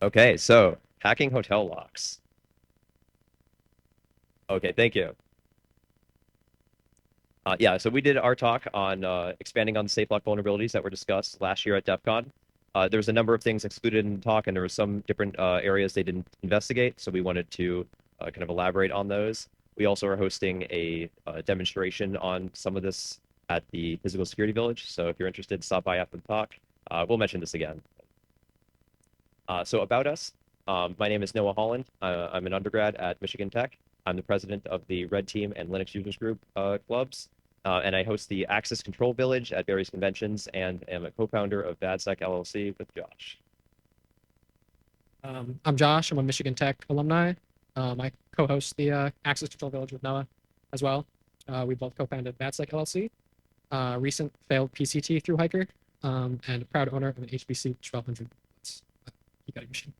Okay, so hacking hotel locks. Okay, thank you. Yeah, so we did our talk on expanding on the Saflok vulnerabilities that were discussed last year at DEF CON. There was a number of things excluded in the talk, and there were some different areas they didn't investigate, so we wanted to kind of elaborate on those. We also are hosting a demonstration on some of this at the Physical Security Village, so if you're interested, stop by after the talk. We'll mention this again. So about us, my name is Noah Holland. I'm an undergrad at Michigan Tech. I'm the president of the Red Team and Linux Users Group clubs, and I host the Access Control Village at various conventions and am a co-founder of BadSec LLC with Josh. I'm Josh. I'm a Michigan Tech alumni. I co-host the Access Control Village with Noah as well. We both co-founded BadSec LLC, recent failed PCT through hiker, and a proud owner of an HPC 1200 machine.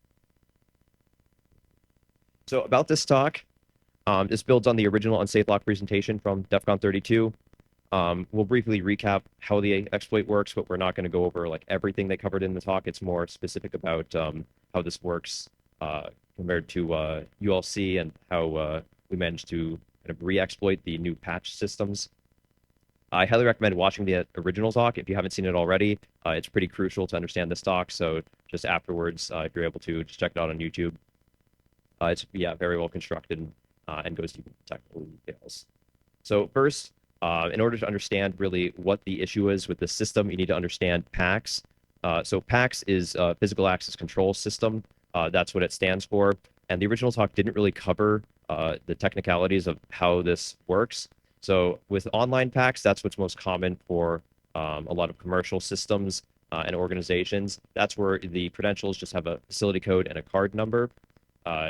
So about this talk, this builds on the original Unsaflok presentation from DEF CON 32. We'll briefly recap how the exploit works, but we're not going to go over like everything they covered in the talk. It's more specific about how this works compared to ULC and how we managed to kind of re-exploit the new patch systems. I highly recommend watching the original talk if you haven't seen it already. It's pretty crucial to understand this talk. So just afterwards, if you're able to, just check it out on YouTube. It's very well constructed and goes deep into technical details. So first, in order to understand really what the issue is with the system, you need to understand PAX. So PAX is a physical access control system. That's what it stands for. And the original talk didn't really cover the technicalities of how this works. So with online PAX, that's what's most common for a lot of commercial systems and organizations. That's where the credentials just have a facility code and a card number.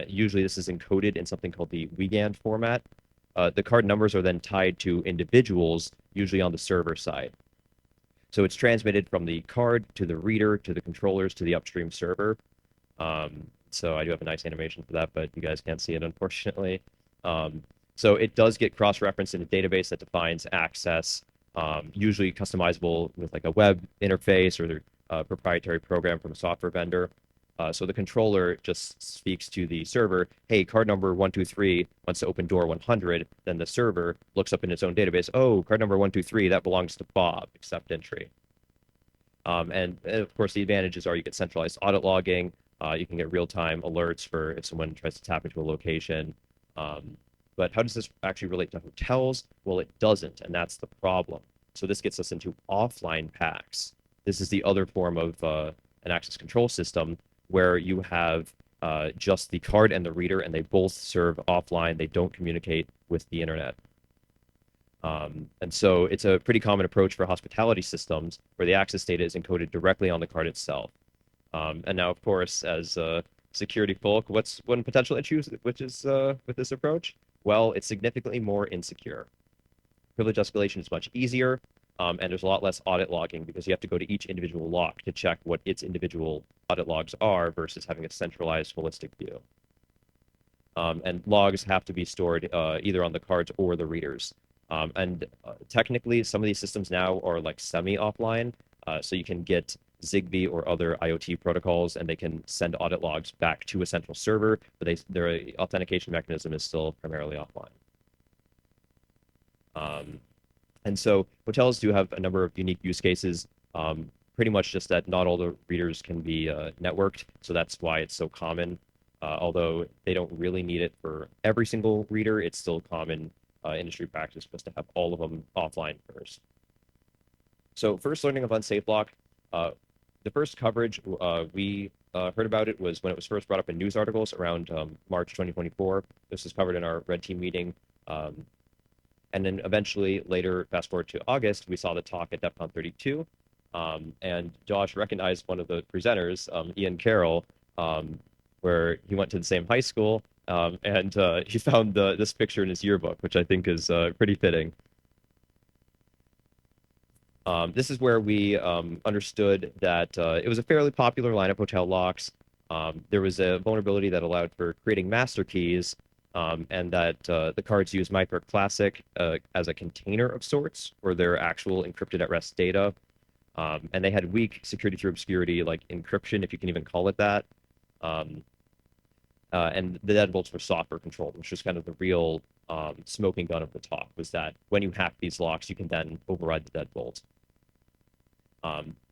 Usually this is encoded in something called the WGAN format. The card numbers are then tied to individuals, usually on the server side. So it's transmitted from the card to the reader, to the controllers, to the upstream server. So I do have a nice animation for that, but you guys can't see it, unfortunately. So it does get cross-referenced in a database that defines access, usually customizable with like a web interface or a proprietary program from a software vendor. So the controller just speaks to the server, hey, card number 123 wants to open door 100. Then the server looks up in its own database, oh, card number 123, that belongs to Bob, accept entry. And of course, the advantages are you get centralized audit logging. You can get real-time alerts for if someone tries to tap into a location. But how does this actually relate to hotels? Well, it doesn't, and that's the problem. So this gets us into offline PAX. This is the other form of an access control system where you have just the card and the reader, and they both serve offline. They don't communicate with the internet. And so it's a pretty common approach for hospitality systems where the access data is encoded directly on the card itself. And now, of course, as security folk, what's one potential issue which is with this approach? Well, it's significantly more insecure. Privilege escalation is much easier, and there's a lot less audit logging because you have to go to each individual lock to check what its individual audit logs are versus having a centralized holistic view. And logs have to be stored either on the cards or the readers. Technically, some of these systems now are like semi-offline, so you can get Zigbee or other IoT protocols, and they can send audit logs back to a central server, but their authentication mechanism is still primarily offline. And so hotels do have a number of unique use cases, pretty much just that not all the readers can be networked, so that's why it's so common. Although they don't really need it for every single reader, it's still common industry practice just to have all of them offline first. So first learning of Unsaflok, the first coverage we heard about it was when it was first brought up in news articles around March 2024. This was covered in our Red Team meeting. And then eventually later, fast forward to August, we saw the talk at DEF CON 32. And Josh recognized one of the presenters, Ian Carroll, where he went to the same high school. And he found this picture in his yearbook, which I think is pretty fitting. This is where we understood that it was a fairly popular line of hotel locks. There was a vulnerability that allowed for creating master keys, and that the cards use MIPRE Classic as a container of sorts for their actual encrypted at rest data. And they had weak security through obscurity, like encryption, if you can even call it that. And the deadbolts were software controlled, which was kind of the real smoking gun of the talk, was that when you hack these locks, you can then override the deadbolt.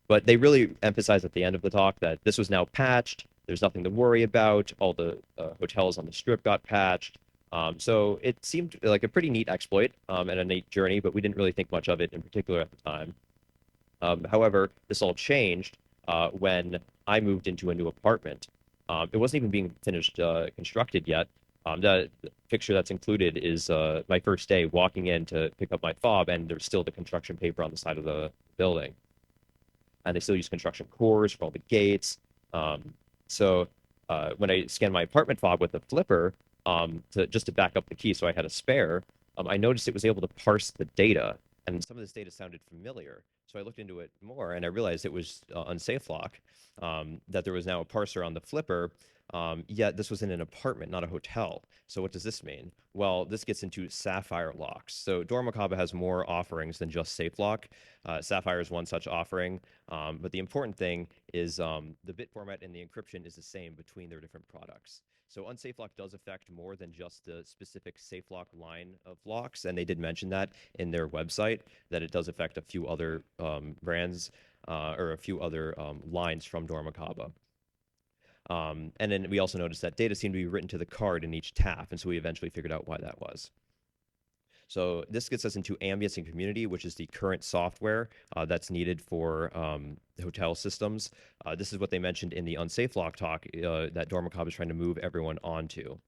But they really emphasized at the end of the talk that this was now patched. There's nothing to worry about. All the hotels on the strip got patched. So it seemed like a pretty neat exploit and a neat journey, but we didn't really think much of it in particular at the time. However, this all changed when I moved into a new apartment. It wasn't even being finished constructed yet. The picture that's included is my first day walking in to pick up my fob, and there's still the construction paper on the side of the building. And they still use construction cores for all the gates. So when I scanned my apartment fob with a flipper just to back up the key, so I had a spare, I noticed it was able to parse the data, and some of this data sounded familiar. So I looked into it more, and I realized it was Unsaflok, that there was now a parser on the flipper. Yet this was in an apartment, not a hotel. So what does this mean? Well, this gets into Sapphire locks. So Dormakaba has more offerings than just Saflok. Sapphire is one such offering. But the important thing is the bit format and the encryption is the same between their different products. So Unsaflok does affect more than just the specific Saflok line of locks, and they did mention that in their website, that it does affect a few other brands or a few other lines from Dormakaba. And then we also noticed that data seemed to be written to the card in each tap, and so we eventually figured out why that was. So this gets us into ambience and community, which is the current software that's needed for hotel systems. This is what they mentioned in the Unsaflok talk that Dormakaba is trying to move everyone onto.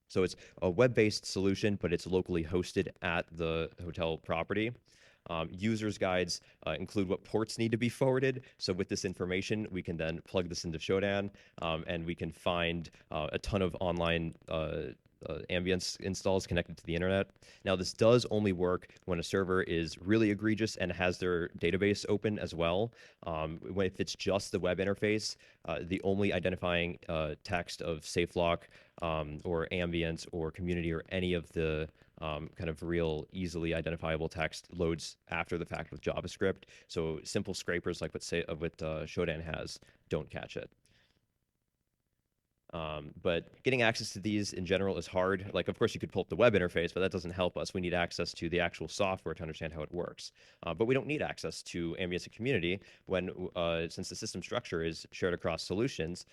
So it's a web-based solution, but it's locally hosted at the hotel property. Users guides include what ports need to be forwarded. So with this information, we can then plug this into Shodan, and we can find a ton of online ambience installs connected to the internet. Now, this does only work when a server is really egregious and has their database open as well. If it's just the web interface, the only identifying text of Saflok or ambience or community or any of the kind of real easily identifiable text loads after the fact with JavaScript. So simple scrapers like what Shodan has don't catch it. But getting access to these in general is hard. Like, of course, you could pull up the web interface, but that doesn't help us. We need access to the actual software to understand how it works. But we don't need access to ambience and community since the system structure is shared across solutions,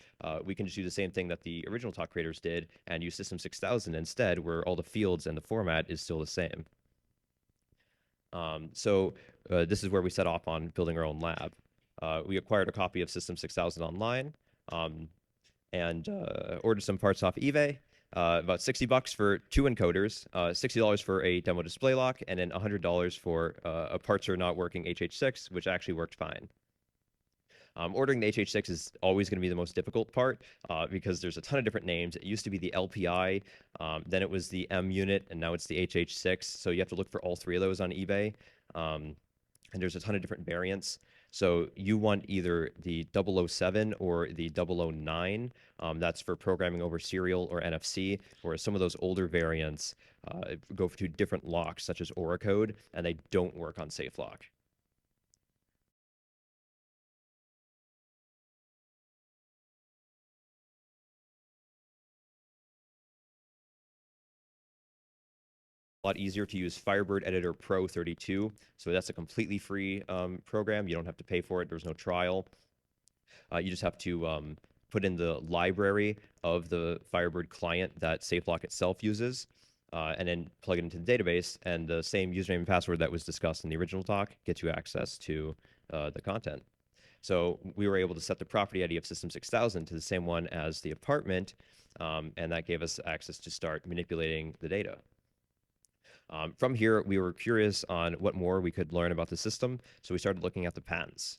we can just do the same thing that the original talk creators did and use System 6000 instead, where all the fields and the format is still the same. This is where we set off on building our own lab. We acquired a copy of System 6000 online. And ordered some parts off eBay. About $60 for 2 encoders, $60 for a demo display lock, and then $100 for a parts are not working HH6, which actually worked fine. Ordering the HH6 is always going to be the most difficult part because there's a ton of different names. It used to be the LPI, then it was the M unit, and now it's the HH6. So you have to look for all 3 of those on eBay. And there's a ton of different variants. So you want either the 007 or the 009. That's for programming over serial or NFC, whereas some of those older variants go to different locks, such as Oracode, and they don't work on Saflok. A lot easier to use Firebird Editor Pro 32. So that's a completely free program. You don't have to pay for it. There's no trial. You just have to put in the library of the Firebird client that Saflok itself uses, and then plug it into the database, and the same username and password that was discussed in the original talk gets you access to the content. So we were able to set the property ID of System 6000 to the same one as the apartment, and that gave us access to start manipulating the data. From here, we were curious on what more we could learn about the system, so we started looking at the patents.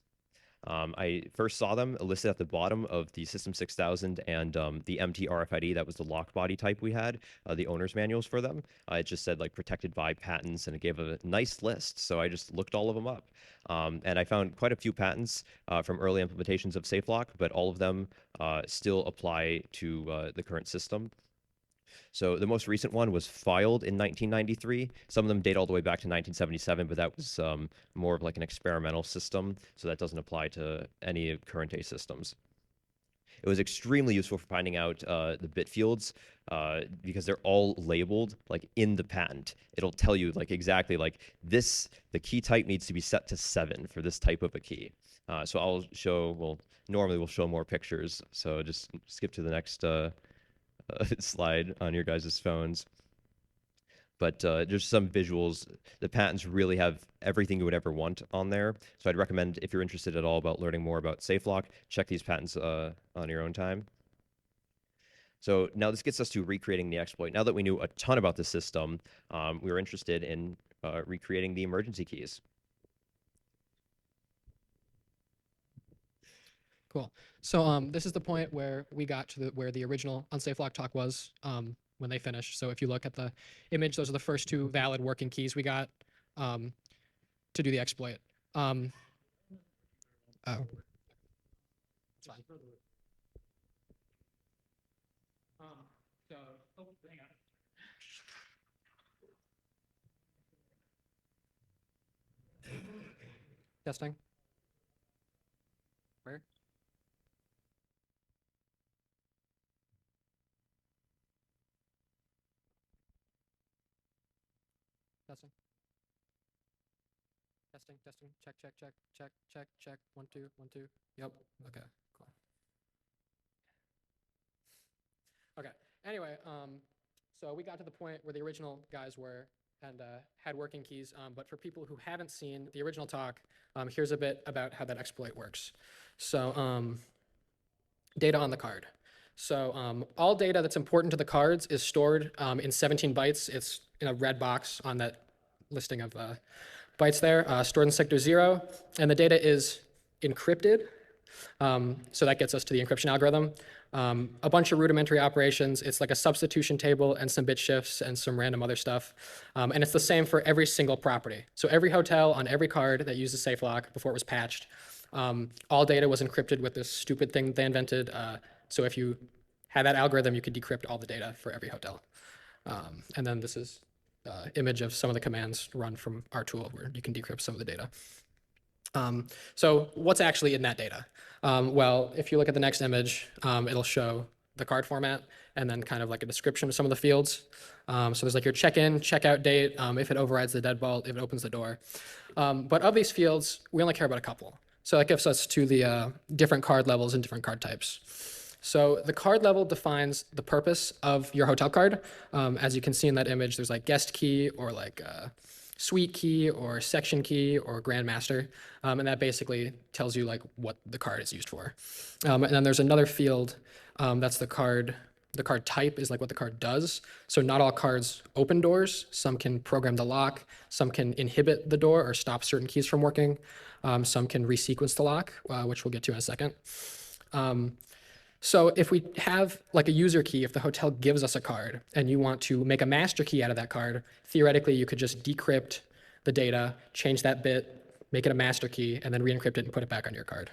I first saw them listed at the bottom of the System 6000 and the MT RFID. That was the lock body type we had, the owner's manuals for them. It just said like protected by patents, and it gave a nice list. So I just looked all of them up. And I found quite a few patents from early implementations of Saflok, but all of them still apply to the current system. So the most recent one was filed in 1993. Some of them date all the way back to 1977, but that was more of like an experimental system, so that doesn't apply to any current day systems. It was extremely useful for finding out the bit fields because they're all labeled like in the patent. It'll tell you like exactly like this, the key type needs to be set to 7 for this type of a key. So I'll show, well, normally we'll show more pictures. So just skip to the next slide on your guys' phones. But just some visuals. The patents really have everything you would ever want on there. So I'd recommend, if you're interested at all about learning more about Saflok, check these patents on your own time. So now this gets us to recreating the exploit. Now that we knew a ton about the system, we were interested in recreating the emergency keys. Cool. So this is the point where we got to where the original Unsaflok talk was when they finished. So if you look at the image, those are the first 2 valid working keys we got to do the exploit. Oh, it's fine. So, oh, hang on. Testing. Where? Testing. Testing. Check. 1, 2, 1, 2. Yep. Okay. Cool. Okay. Anyway, so we got to the point where the original guys were and had working keys. But for people who haven't seen the original talk, here's a bit about how that exploit works. So data on the card. So all data that's important to the cards is stored in 17 bytes. It's in a red box on that listing of bytes there, stored in sector 0. And the data is encrypted. So that gets us to the encryption algorithm. A bunch of rudimentary operations. It's like a substitution table and some bit shifts and some random other stuff. And it's the same for every single property. So every hotel on every card that uses Saflok before it was patched, all data was encrypted with this stupid thing they invented. So if you had that algorithm, you could decrypt all the data for every hotel. And then this is image of some of the commands run from our tool where you can decrypt some of the data. So what's actually in that data? Well, if you look at the next image, it'll show the card format and then kind of like a description of some of the fields. So there's like your check-in, check-out date, if it overrides the deadbolt, if it opens the door. But of these fields, we only care about a couple. So that gives us to the different card levels and different card types. So the card level defines the purpose of your hotel card. As you can see in that image, there's like guest key or like suite key or section key or grandmaster. And that basically tells you like what the card is used for. And then there's another field that's the card type is like what the card does. So not all cards open doors. Some can program the lock. Some can inhibit the door or stop certain keys from working. Some can resequence the lock, which we'll get to in a second. So if we have like a user key, if the hotel gives us a card and you want to make a master key out of that card, theoretically you could just decrypt the data, change that bit, make it a master key, and then re-encrypt it and put it back on your card.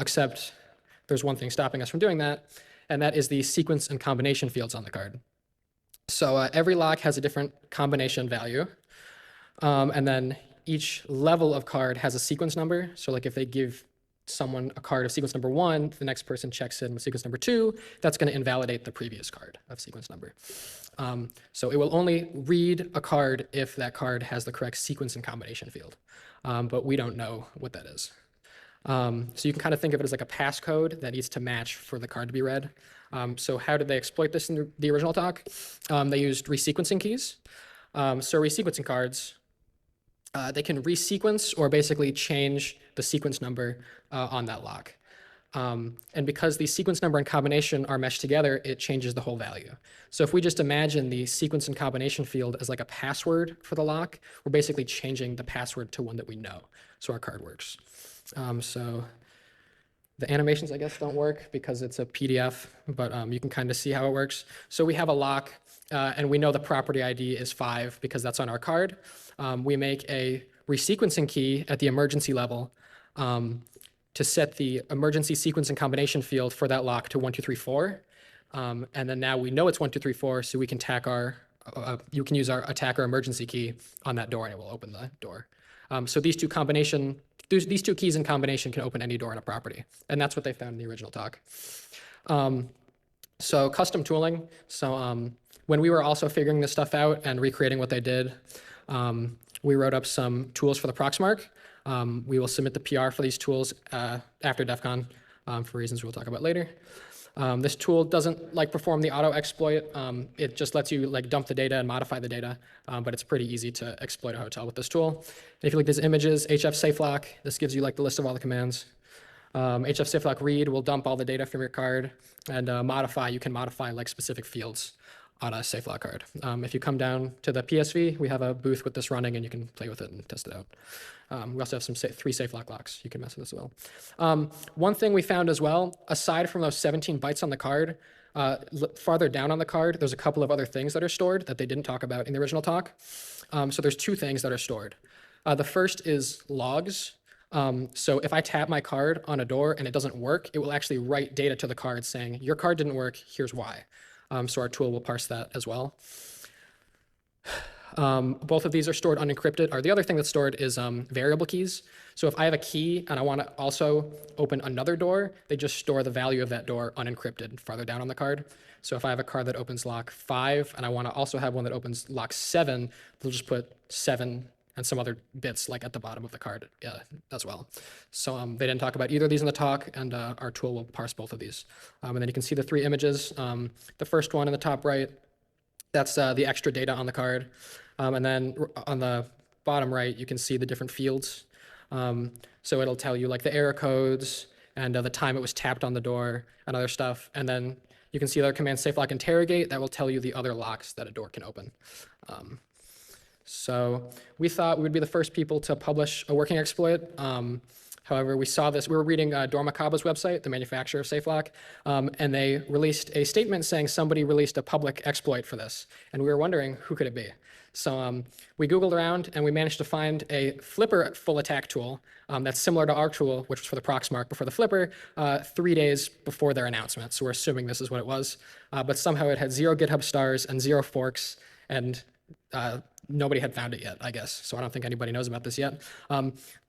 Except there's one thing stopping us from doing that, and that is the sequence and combination fields on the card. So every lock has a different combination value, and then each level of card has a sequence number. So like if they give someone a card of sequence number 1, the next person checks in with sequence number 2, that's going to invalidate the previous card of sequence number. So it will only read a card if that card has the correct sequence and combination field. But we don't know what that is. So you can kind of think of it as like a passcode that needs to match for the card to be read. So how did they exploit this in the original talk? They used resequencing keys. So resequencing cards, they can resequence or basically change the sequence number on that lock. And because the sequence number and combination are meshed together, it changes the whole value. So if we just imagine the sequence and combination field as like a password for the lock, we're basically changing the password to one that we know. So our card works. So the animations, I guess, don't work because it's a PDF, but you can kind of see how it works. So we have a lock, and we know the property ID is 5 because that's on our card. We make a resequencing key at the emergency level to set the emergency sequence and combination field for that lock to 1, 2, 3, 4. And then now we know it's 1, 2, 3, 4, so we can tack our, you can use our attacker emergency key on that door and it will open the door. So these two keys in combination can open any door in a property, and that's what they found in the original talk. So custom tooling. So when we were also figuring this stuff out and recreating what they did, we wrote up some tools for the Proxmark. We will submit the PR for these tools after DEF CON for reasons we'll talk about later. This tool doesn't perform the auto exploit. It just lets you dump the data and modify the data, but it's pretty easy to exploit a hotel with this tool. And if you look at these images, HF Saflok, this gives you the list of all the commands. HF Saflok read will dump all the data from your card, and modify, you can modify specific fields on a Saflok card. If you come down to the PSV, we have a booth with this running, and you can play with it and test it out. We also have some 3 Saflok locks. You can mess with as well. One thing we found as well, aside from those 17 bytes on the card, farther down on the card, there's a couple of other things that are stored that they didn't talk about in the original talk. So there's 2 things that are stored. The first is logs. So if I tap my card on a door and it doesn't work, it will actually write data to the card saying, your card didn't work, here's why. So our tool will parse that as well. Both of these are stored unencrypted. Or the other thing that's stored is variable keys. So if I have a key and I want to also open another door, they just store the value of that door unencrypted farther down on the card. So if I have a card that opens lock 5 and I want to also have one that opens lock 7, they'll just put 7 and some other bits at the bottom of the card as well. So they didn't talk about either of these in the talk, and our tool will parse both of these. And then you can see the 3 images. The first one in the top right, that's the extra data on the card. And then on the bottom right, you can see the different fields. So it'll tell you the error codes and the time it was tapped on the door and other stuff. And then you can see the other command Saflok interrogate that will tell you the other locks that a door can open. So we thought we would be the first people to publish a working exploit. However, we saw this, we were reading Dormakaba's website, the manufacturer of Saflok, and they released a statement saying somebody released a public exploit for this. And we were wondering, who could it be? So we Googled around and we managed to find a Flipper full attack tool that's similar to our tool, which was for the Proxmark, but for the Flipper, 3 days before their announcement. So we're assuming this is what it was. But somehow it had 0 GitHub stars and 0 forks, and nobody had found it yet, I guess. So I don't think anybody knows about this yet.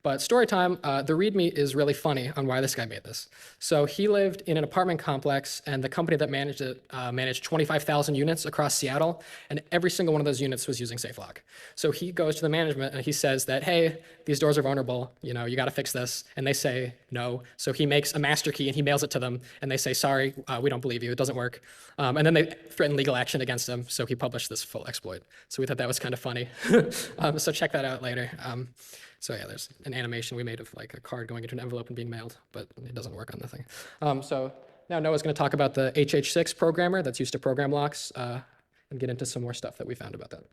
But story time, the README is really funny on why this guy made this. So he lived in an apartment complex, and the company that managed it managed 25,000 units across Seattle, and every single one of those units was using Saflok. So he goes to the management and he says that, hey, these doors are vulnerable, you got to fix this. And they say no. So he makes a master key and he mails it to them, and they say, sorry, we don't believe you, it doesn't work. And then they threaten legal action against him. So he published this full exploit. So we thought that was kind of funny. So check that out later. So yeah, there's an animation we made of a card going into an envelope and being mailed, but it doesn't work on the thing. So now Noah's going to talk about the HH6 programmer that's used to program locks and get into some more stuff that we found about that.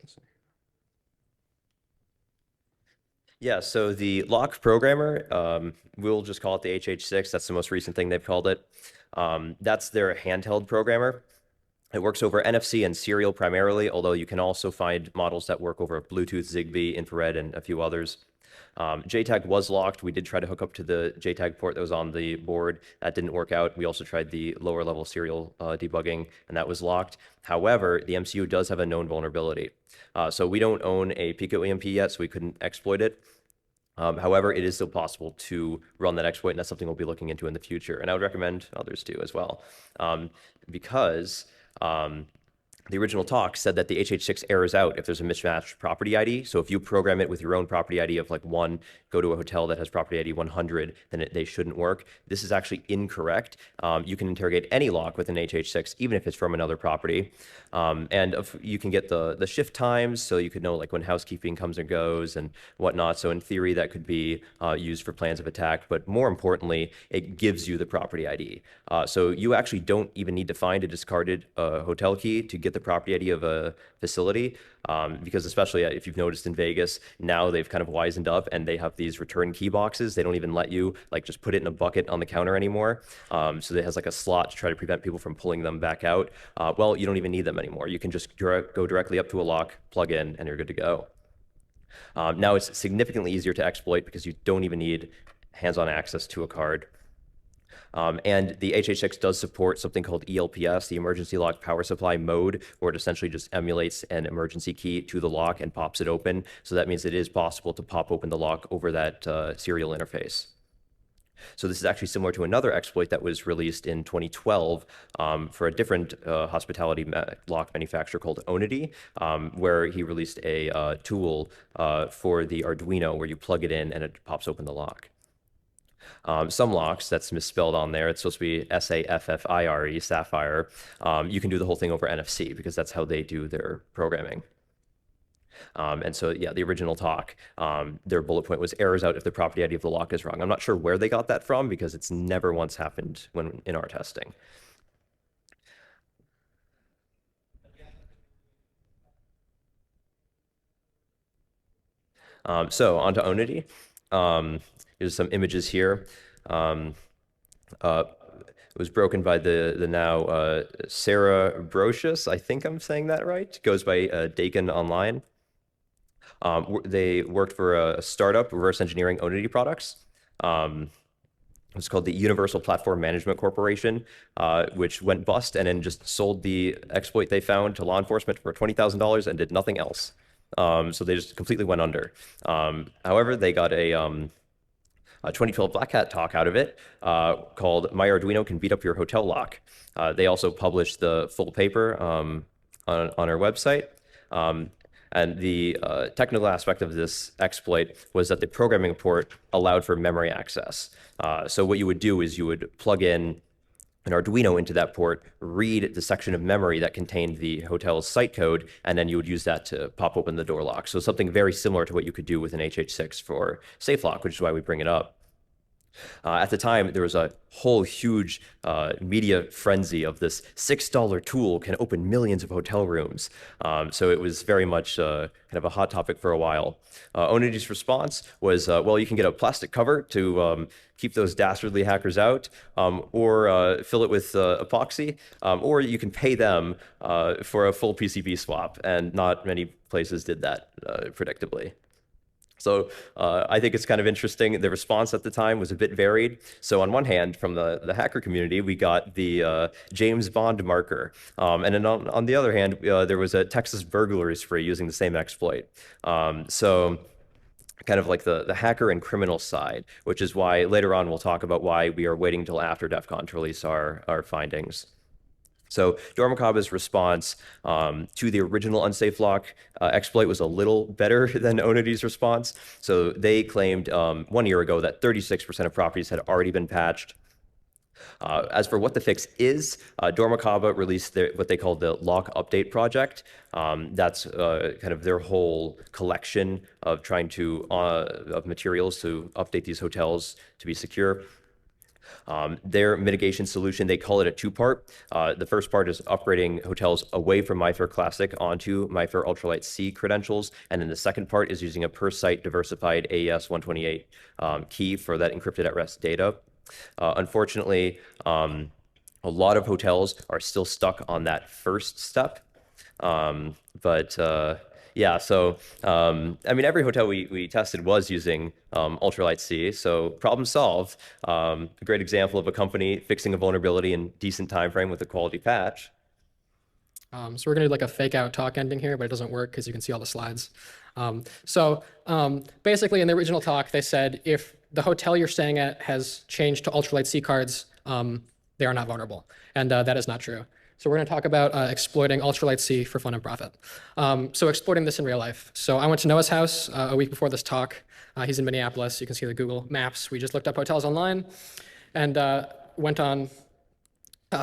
Yeah, so the lock programmer, we'll just call it the HH6. That's the most recent thing they've called it. That's their handheld programmer. It works over NFC and serial primarily, although you can also find models that work over Bluetooth, Zigbee, infrared, and a few others. JTAG was locked. We did try to hook up to the JTAG port that was on the board. That didn't work out. We also tried the lower level serial debugging, and that was locked. However, the MCU does have a known vulnerability. So we don't own a Pico EMP yet, so we couldn't exploit it. However, it is still possible to run that exploit, and that's something we'll be looking into in the future. And I would recommend others do as well, because the original talk said that the HH6 errors out if there's a mismatched property ID. So if you program it with your own property ID of 1, go to a hotel that has property ID 100, then they shouldn't work. This is actually incorrect. You can interrogate any lock with an HH6, even if it's from another property. And you can get the shift times, so you could know when housekeeping comes and goes and whatnot. So in theory, that could be used for plans of attack. But more importantly, it gives you the property ID. So you actually don't even need to find a discarded hotel key to get the property ID of a facility, because especially if you've noticed in Vegas, now they've kind of wisened up and they have these return key boxes. They don't even let you just put it in a bucket on the counter anymore. So it has a slot to try to prevent people from pulling them back out. Well, you don't even need them anymore. You can just go directly up to a lock, plug in, and you're good to go. Now it's significantly easier to exploit because you don't even need hands-on access to a card. And the HH6 does support something called ELPS, the emergency lock power supply mode, where it essentially just emulates an emergency key to the lock and pops it open. So that means it is possible to pop open the lock over that serial interface. So this is actually similar to another exploit that was released in 2012 for a different hospitality lock manufacturer called Onity, where he released a tool for the Arduino where you plug it in and it pops open the lock. Some locks, that's misspelled on there. It's supposed to be S-A-F-F-I-R-E, Sapphire. You can do the whole thing over NFC because that's how they do their programming. And so, yeah, the original talk, their bullet point was errors out if the property ID of the lock is wrong. I'm not sure where they got that from because it's never once happened when in our testing. So onto Onity. Here's some images here. It was broken by the now Sarah Brocious. I think I'm saying that right. Goes by Dakin Online. They worked for a startup, reverse engineering Onity products. It's called the Universal Platform Management Corporation, which went bust and then just sold the exploit they found to law enforcement for $20,000 and did nothing else. So they just completely went under. However, they got a 2012 Black Hat talk out of it called My Arduino Can Beat Up Your Hotel Lock. They also published the full paper on our website. And the technical aspect of this exploit was that the programming port allowed for memory access. So what you would do is you would plug in an Arduino into that port, read the section of memory that contained the hotel's site code, and then you would use that to pop open the door lock. So something very similar to what you could do with an HH6 for Saflok, which is why we bring it up. At the time, there was a whole huge media frenzy of this $6 tool can open millions of hotel rooms. So it was very much kind of a hot topic for a while. Onity's response was, well, you can get a plastic cover to keep those dastardly hackers out, or fill it with epoxy, or you can pay them for a full PCB swap. And not many places did that, predictably. So I think it's kind of interesting. The response at the time was a bit varied. So on one hand, from the hacker community, we got the James Bond marker. And then on the other hand, there was a Texas burglary spree using the same exploit. So kind of like the hacker and criminal side, which is why later on we'll talk about why we are waiting until after DEF CON to release our findings. So Dormakaba's response to the original Unsaflok exploit was a little better than Onity's response. So they claimed 1 year ago that 36% of properties had already been patched. As for what the fix is, Dormakaba released what they call the lock update project. That's kind of their whole collection of trying to of materials to update these hotels to be secure. Their mitigation solution, they call it a two-part. The first part is upgrading hotels away from MIFARE Classic onto MIFARE Ultralight C credentials. And then the second part is using a per-site diversified AES 128 key for that encrypted at rest data. Unfortunately, a lot of hotels are still stuck on that first step. Yeah, so I mean, every hotel we tested was using Ultralight C, so problem solved. A great example of a company fixing a vulnerability in decent time frame with a quality patch. So we're gonna do like a fake out talk ending here, but it doesn't work because you can see all the slides. Basically in the original talk, they said if the hotel you're staying at has changed to Ultralight C cards, they are not vulnerable. And that is not true. So we're going to talk about exploiting Ultralight C for fun and profit. So exploiting this in real life. So I went to Noah's house a week before this talk. He's in Minneapolis. You can see the Google Maps. We just looked up hotels online and went on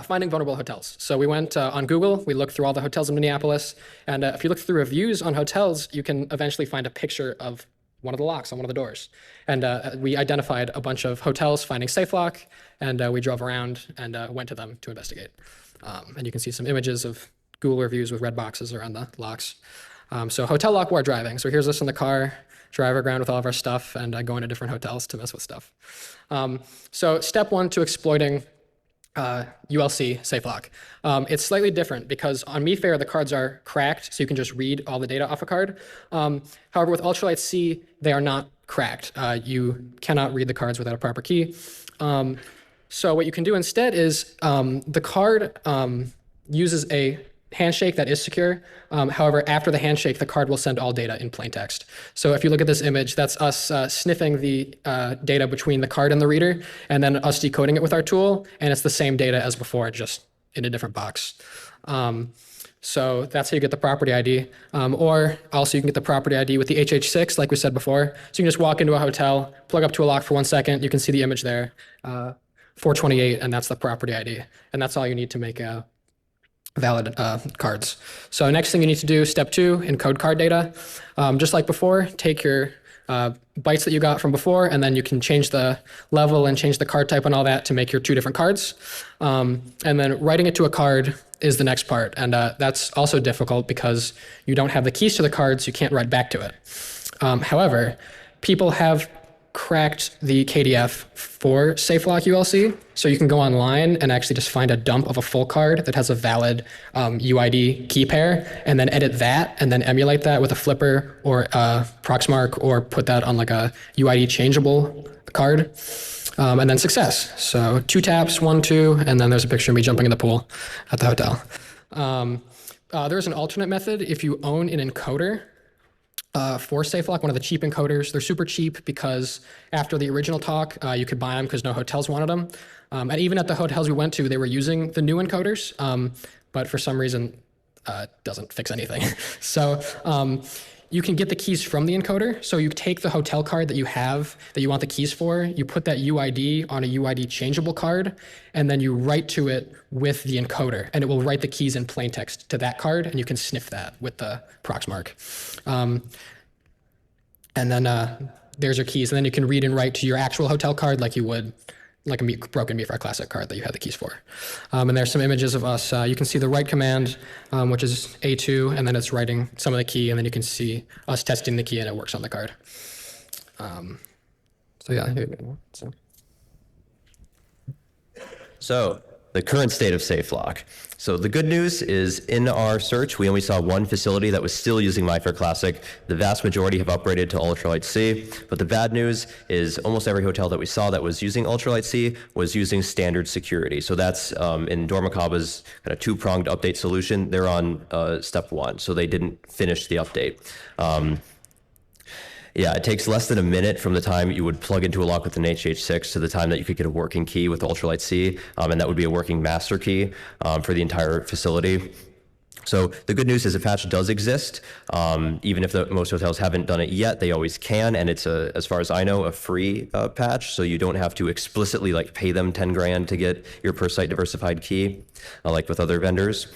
finding vulnerable hotels. So we went on Google. We looked through all the hotels in Minneapolis. And if you look through reviews on hotels, you can eventually find a picture of one of the locks on one of the doors. And we identified a bunch of hotels finding Saflok, and we drove around and went to them to investigate. And you can see some images of Google reviews with red boxes around the locks. So hotel lock while driving. So here's us in the car, drive around with all of our stuff, and going to different hotels to mess with stuff. So step one to exploiting ULC Saflok. It's slightly different because on MiFARE, the cards are cracked, so you can just read all the data off a card. However, with Ultralight C, they are not cracked. You cannot read the cards without a proper key. So what you can do instead is the card uses a handshake that is secure. However, after the handshake, the card will send all data in plain text. So if you look at this image, that's us sniffing the data between the card and the reader, and then us decoding it with our tool. And it's the same data as before, just in a different box. So that's how you get the property ID. Or also you can get the property ID with the HH6, like we said before. So you can just walk into a hotel, plug up to a lock for 1 second. You can see the image there, 428, and that's the property ID. And that's all you need to make valid cards. So next thing you need to do, step 2, encode card data. Just like before, take your bytes that you got from before, and then you can change the level and change the card type and all that to make your 2 different cards. And then writing it to a card is the next part. And that's also difficult because you don't have the keys to the cards, you can't write back to it. However, people have cracked the KDF for Saflok ULC. So you can go online and actually just find a dump of a full card that has a valid UID key pair, and then edit that and then emulate that with a flipper or a Proxmark, or put that on like a UID changeable card. And then success. So 2 taps, 1, 2, and then there's a picture of me jumping in the pool at the hotel. There's an alternate method. If you own an encoder for Saflok, one of the cheap encoders, they're super cheap because after the original talk, you could buy them because no hotels wanted them. And even at the hotels we went to, they were using the new encoders, but for some reason, it doesn't fix anything. So you can get the keys from the encoder. So you take the hotel card that you have, that you want the keys for, you put that UID on a UID changeable card, and then you write to it with the encoder, and it will write the keys in plain text to that card, and you can sniff that with the Proxmark. And then there's your keys, and then you can read and write to your actual hotel card like you would like a broken MeFi Classic card that you had the keys for. And there's some images of us. You can see the write command, which is A2, and then it's writing some of the key, and then you can see us testing the key, and it works on the card. So yeah. So the current state of Saflok. So the good news is in our search, we only saw 1 facility that was still using MyFair Classic. The vast majority have upgraded to Ultralight C. But the bad news is almost every hotel that we saw that was using Ultralight C was using standard security. So that's in Dormakaba's kind of 2-pronged update solution. They're on step 1, so they didn't finish the update. Yeah, it takes less than a minute from the time you would plug into a lock with an HH6 to the time that you could get a working key with Ultralight C, and that would be a working master key for the entire facility. So the good news is a patch does exist. Even if most hotels haven't done it yet, they always can, and it's, as far as I know, a free patch, so you don't have to explicitly like pay them 10 grand to get your per site diversified key, like with other vendors.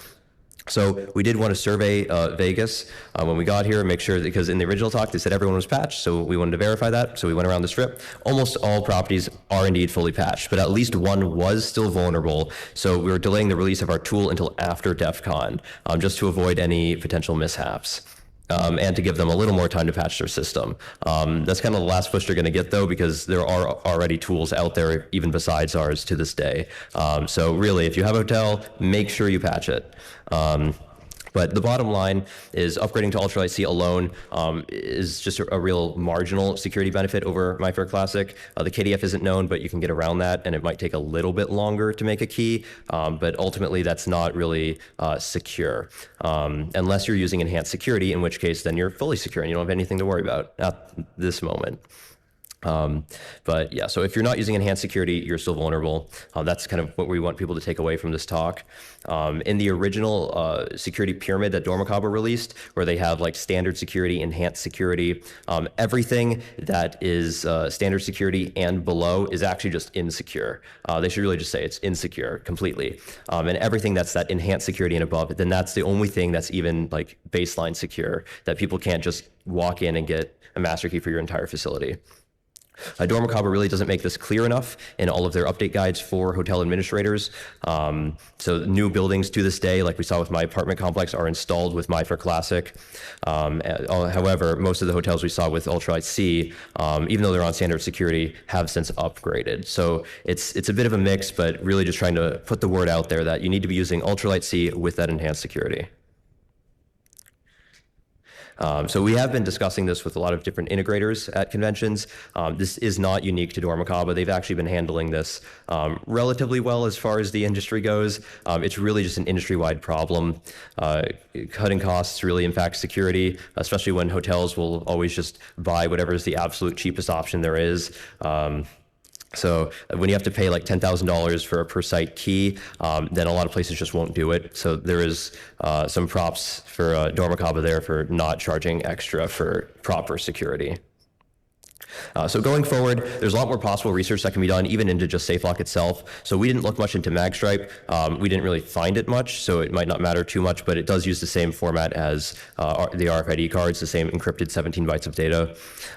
So we did want to survey Vegas when we got here, make sure, because in the original talk they said everyone was patched, so we wanted to verify that. So we went around the strip. Almost all properties are indeed fully patched, but at least 1 was still vulnerable. So we were delaying the release of our tool until after DEF CON, just to avoid any potential mishaps. And to give them a little more time to patch their system. That's kind of the last push they're going to get, though, because there are already tools out there, even besides ours, to this day. So really, if you have a hotel, make sure you patch it. But the bottom line is upgrading to Ultralight C alone is just a real marginal security benefit over MyFair Classic. The KDF isn't known, but you can get around that, and it might take a little bit longer to make a key, but ultimately that's not really secure. Unless you're using enhanced security, in which case then you're fully secure and you don't have anything to worry about at this moment. But yeah, so if you're not using enhanced security, you're still vulnerable. That's kind of what we want people to take away from this talk. In the original security pyramid that Dormakaba released, where they have like standard security, enhanced security, everything that is standard security and below is actually just insecure. They should really just say it's insecure completely. And everything that's that enhanced security and above, then that's the only thing that's even like baseline secure, that people can't just walk in and get a master key for your entire facility. Dormakaba really doesn't make this clear enough in all of their update guides for hotel administrators. So new buildings to this day, like we saw with my apartment complex, are installed with MyFair Classic. However, most of the hotels we saw with Ultralight C, even though they're on standard security, have since upgraded. So it's a bit of a mix, but really just trying to put the word out there that you need to be using Ultralight C with that enhanced security. So we have been discussing this with a lot of different integrators at conventions. This is not unique to Dormakaba. They've actually been handling this relatively well as far as the industry goes. It's really just an industry-wide problem. Cutting costs really impacts security, especially when hotels will always just buy whatever is the absolute cheapest option there is. So when you have to pay like $10,000 for a per site key, then a lot of places just won't do it. So there is some props for Dormakaba there for not charging extra for proper security. So going forward, there's a lot more possible research that can be done, even into just Saflok itself. So we didn't look much into magstripe. We didn't really find it much, so it might not matter too much, but it does use the same format as the RFID cards, the same encrypted 17 bytes of data.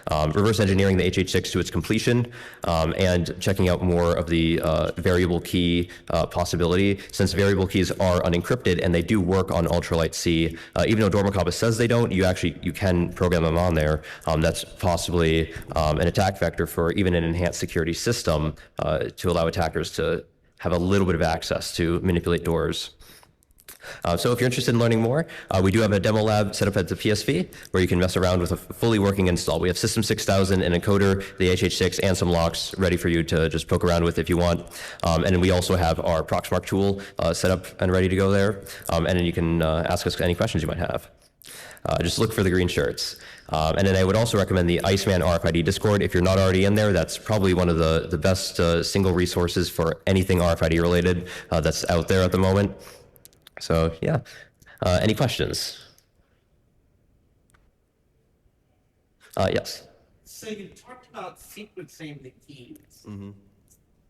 Reverse engineering the HH6 to its completion, and checking out more of the variable key possibility, since variable keys are unencrypted and they do work on Ultralight C. Even though Dormakaba says they don't, you can program them on there. That's possibly an attack vector for even an enhanced security system to allow attackers to have a little bit of access to manipulate doors. So if you're interested in learning more, we do have a demo lab set up at the PSV where you can mess around with a fully working install. We have System 6000, an encoder, the HH6, and some locks ready for you to just poke around with if you want. And then we also have our Proxmark tool set up and ready to go there. And then you can ask us any questions you might have. Just look for the green shirts. And then I would also recommend the Iceman RFID Discord. If you're not already in there, that's probably one of the best single resources for anything RFID related that's out there at the moment. So yeah, any questions? Yes. So you talked about sequencing the keys. Mm-hmm.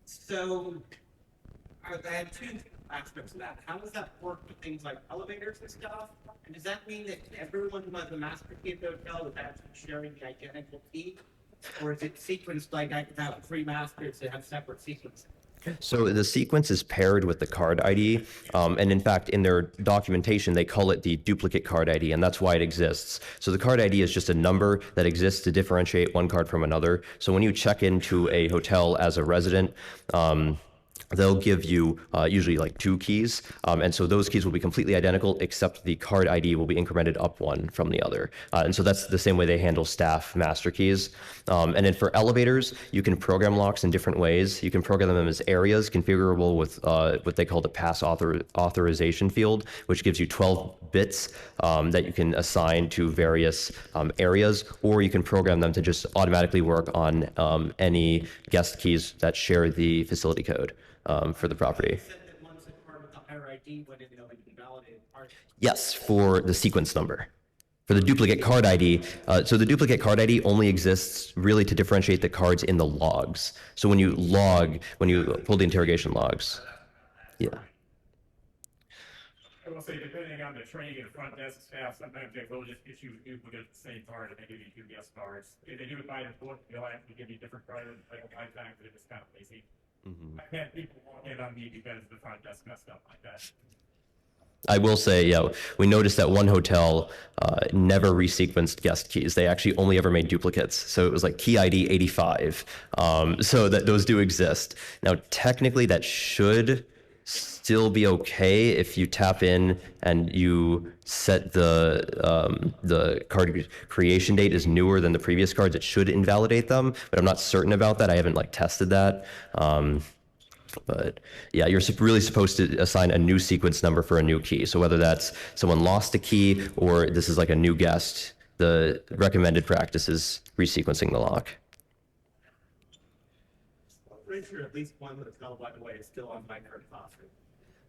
So I have two aspects of that. How does that work with things like elevators and stuff? And does that mean that everyone who has a master key at the hotel is actually sharing the identical key? Or is it sequenced like I can have three masters that have separate sequences? So the sequence is paired with the card ID, and in fact, in their documentation, they call it the duplicate card ID, and that's why it exists. So the card ID is just a number that exists to differentiate one card from another. So when you check into a hotel as a resident, they'll give you usually like two keys, and so those keys will be completely identical, except the card ID will be incremented up one from the other. And so that's the same way they handle staff master keys. And then for elevators, you can program locks in different ways. You can program them as areas configurable with what they call the pass authorization field, which gives you 12 bits that you can assign to various areas, or you can program them to just automatically work on any guest keys that share the facility code. For the property. Yes, for the sequence number. For the duplicate card ID, so the duplicate card ID only exists really to differentiate the cards in the logs. So when you pull the interrogation logs, yeah. I will say, depending on the training and front desk staff, sometimes they will just issue duplicates of the same card and they give you two guest cards. If they do it by the book, they'll actually give you different cards like a lifetime, but it's kind of lazy. Mm-hmm. I've had people walk in on me because the front desk messed up like that. I will say, yeah, we noticed that one hotel never resequenced guest keys. They actually only ever made duplicates. So it was like key ID 85. So that those do exist. Now, technically, that should still be okay if you tap in and you set the card creation date is newer than the previous cards. It should invalidate them, but I'm not certain about that. I haven't tested that. But yeah, you're really supposed to assign a new sequence number for a new key. So whether that's someone lost a key or this is like a new guest, the recommended practice is resequencing the lock. I'm pretty sure at least one hotel, by the way, is still on my card classic.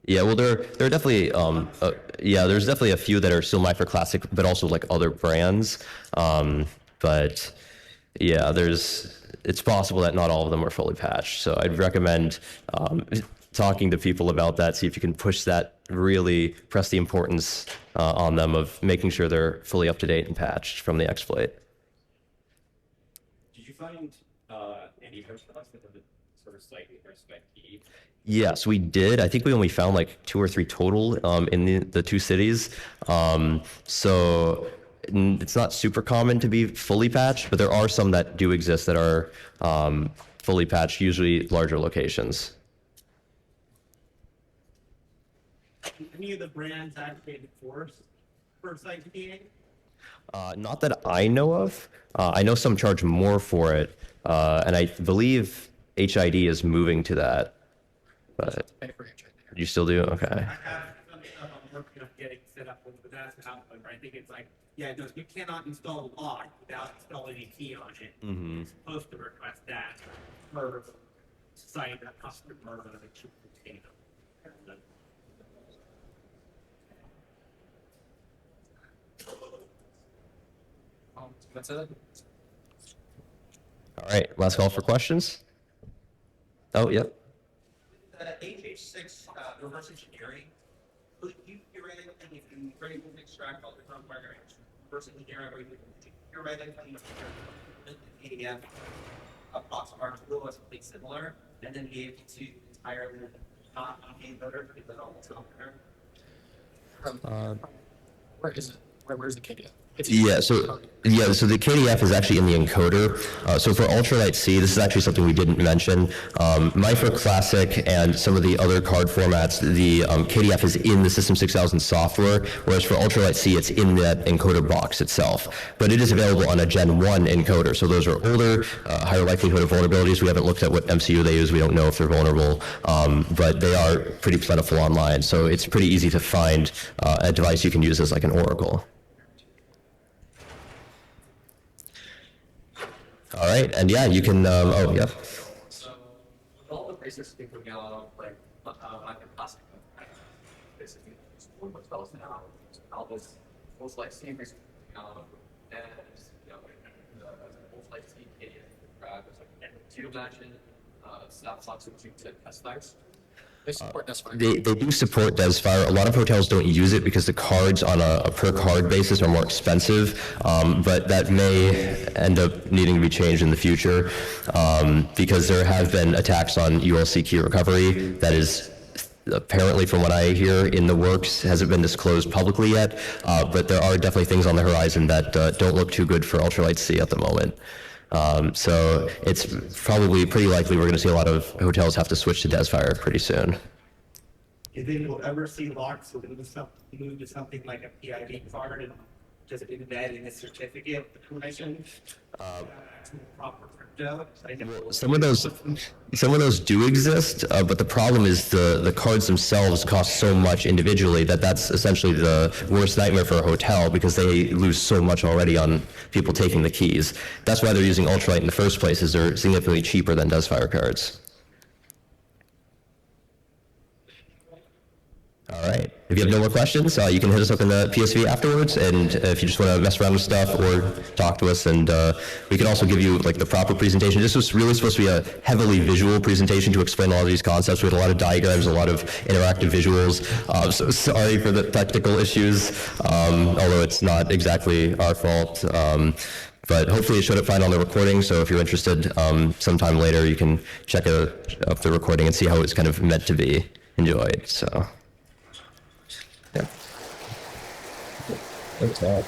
Yeah, well, there are definitely there's definitely a few that are still My Fair Classic, but also like other brands. But yeah, it's possible that not all of them are fully patched. So I'd recommend talking to people about that. See if you can push that. Really press the importance on them of making sure they're fully up to date and patched from the exploit. Did you find any hostels that have a sort of slightly different spec key? Yes, we did. I think we only found like 2 or 3 total in the 2 cities. So it's not super common to be fully patched, but there are some that do exist that are fully patched, usually larger locations. Any of the brands advocated for site keying? Not that I know of. I know some charge more for it, and I believe HID is moving to that. But Pay for HID. you still do? Okay. I have some stuff I'm working on getting set up with the that's out, but I think it's like, yeah, no, you cannot install a lock without installing a key on it. You're supposed to request that for site a customer that it should contain them. That's it. All right. Last call for questions. Oh, yep. The HH6 reverse engineering, could you theoretically, if you were able to extract all the firmware reverse engineering, or you could theoretically the PDF approximate tool or something similar, and then be able to entirely not be better because it all software? Where is it? Where's the KDF? It's Yeah, so the KDF is actually in the encoder. So for Ultralight C, this is actually something we didn't mention. For Classic and some of the other card formats, the KDF is in the System 6000 software, whereas for Ultralight C, it's in that encoder box itself. But it is available on a Gen 1 encoder. So those are older, higher likelihood of vulnerabilities. We haven't looked at what MCU they use. We don't know if they're vulnerable, but they are pretty plentiful online. So it's pretty easy to find a device you can use as like an Oracle. All right, and yeah, you can, oh, yeah. So, with all the braces coming out, like plastic, basically, one what's else now, Alpha's most C coming out, and, the most C there's like Tito Action, Saflok switching to S5s. They support Desfire. They do support Desfire. A lot of hotels don't use it because the cards on a per card basis are more expensive, but that may end up needing to be changed in the future because there have been attacks on ULC key recovery that is apparently, from what I hear, in the works. Hasn't been disclosed publicly yet, but there are definitely things on the horizon that don't look too good for Ultralight C at the moment. So it's probably pretty likely we're going to see a lot of hotels have to switch to Desfire pretty soon. You think we'll ever see locks move to something like a PID card and just embed in a certificate information? Proper crypto? Some of those do exist, but the problem is the cards themselves cost so much individually that's essentially the worst nightmare for a hotel because they lose so much already on people taking the keys. That's why they're using Ultralight in the first place, is they're significantly cheaper than Desfire cards. All right. If you have no more questions, you can hit us up in the PSV afterwards, and if you just want to mess around with stuff or talk to us, and we can also give you like the proper presentation. This was really supposed to be a heavily visual presentation to explain all of these concepts. We had a lot of diagrams, a lot of interactive visuals. So sorry for the technical issues, although it's not exactly our fault. But hopefully it showed up fine on the recording, so if you're interested, sometime later you can check out the recording and see how it's kind of meant to be enjoyed. So. Yeah. Thanks, Matt.